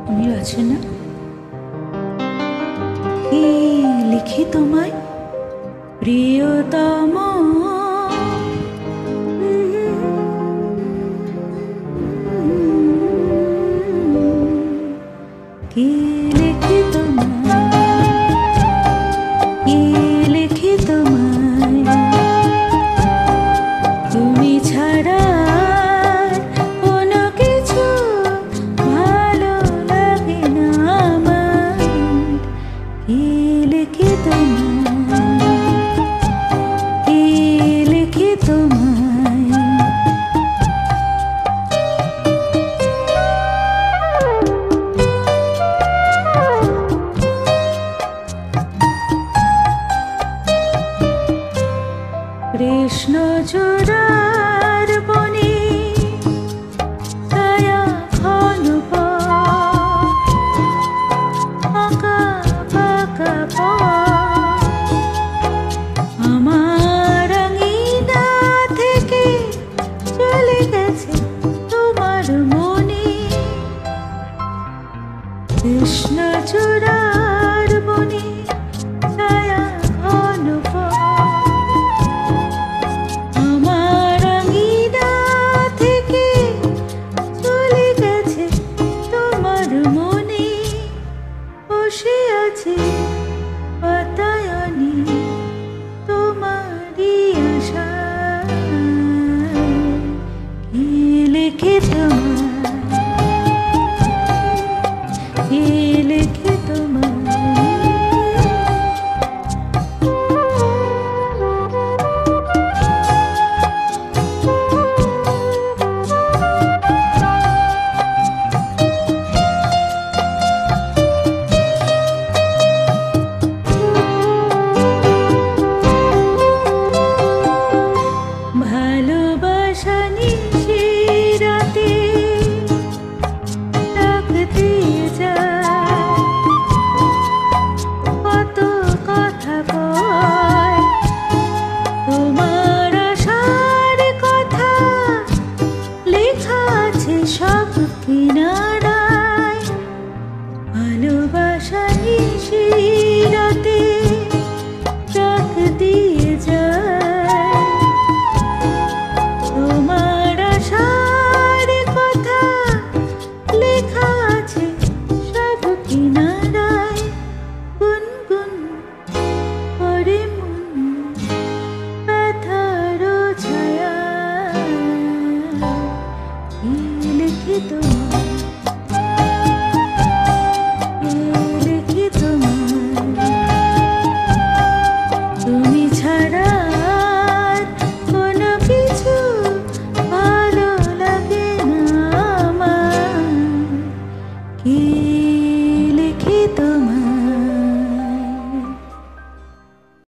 তুমি আছো না? কি লিখি তোমায় প্রিয়তম, কি লিখি তোমায়, কি লিখি তোমায়, তুমি ছাড়া কোনো কিছু ভালো লাগে না আমার। কি লিখি তোমায়, কি লিখি তোমায়, কৃষ্ণ চূড়ার বনে ছায়া ঘন আঁকা বাঁকা আমার আঙিনা থেকে চলে গেছে তোমার মনে। কৃষ্ণ চূড়ার বনে ছায়া ঘন বসে আছে বাতায়নে তোমারই আশা। কি লিখে তোমায়, কি লিখে তোমায়, ভালোবাসা নিশিরাতে ডাক দিয়ে যায়, কত কথা কয় তোমার আশার কথা লেখা আছে সব কিনারায়। ভালোবাসা নিশিরাতে ডাক দিয়ে যায়, তোমার আশার কথা লেখা আছে সব কিনারায়। গুনগুন করে মন ব্যথার ছায়া। কি লিখি তোমায়, কি লিখি তোমায়, তুমি ছাড়া কোনো কিছু ভালো লাগে না আমার। কি